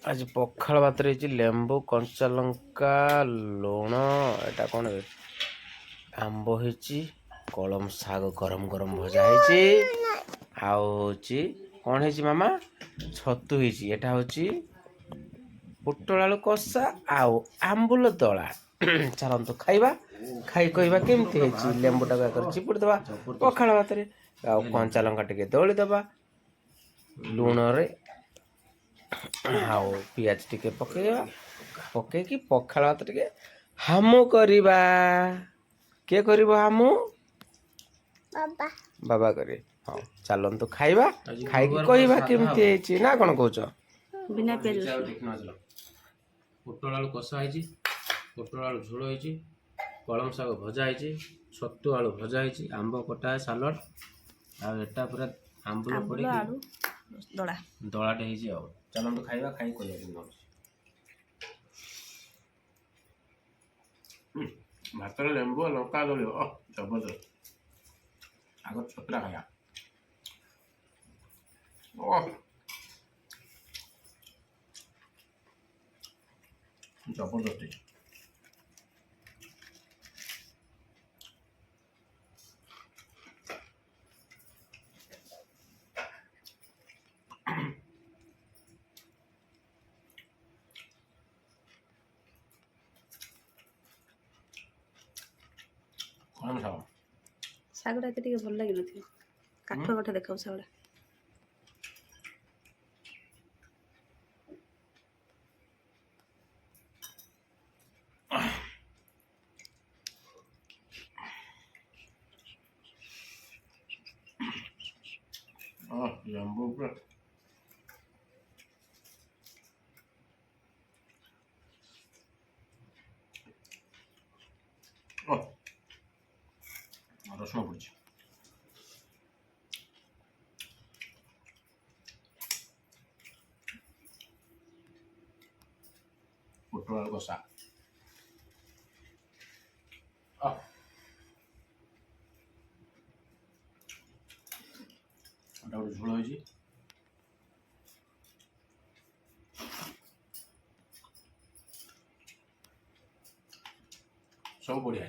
आज पखाल भात लेंबू कंचा लंका लुण एटा कौन आंब होची कलम शाग गरम गरम भजा होची कौन है मामा छतु होची एटा होची पुटल आलू कषा आउ आंबुल दला चलतु खाइबा खाई कहवा केमती है लेंबू टाक चिपुड़ी दबा पखाल भात कंचा लंका टे दली दबा लुण रे आउ पियाज टिके पकेଇବା पकेकी पखाल भात टिके हामु करवा के करबो हामु बाबा बाबा करे हाँ चलतु खाइबा खाइकी कहवा केमती है ना कौन कहछ बिना प्याज पुटल आलू कषा है पुटल आलू झोल है कलम शाग भजा है छतु आलू भजा है आंब कटा है सालड आटा पूरा आंबुल पड़ी दड़ा दलाटे है चलतु खाइबा खाई कहवा भात लेंबू लंका दल जबरदस्त आग छतरा खाया जबरदस्त कौन साग शागटा एत भल लगे काठ काठ देखा शागटा लेंबू रसुण पड़ी पुटल आलू कषा झोल हो सब बढ़िया।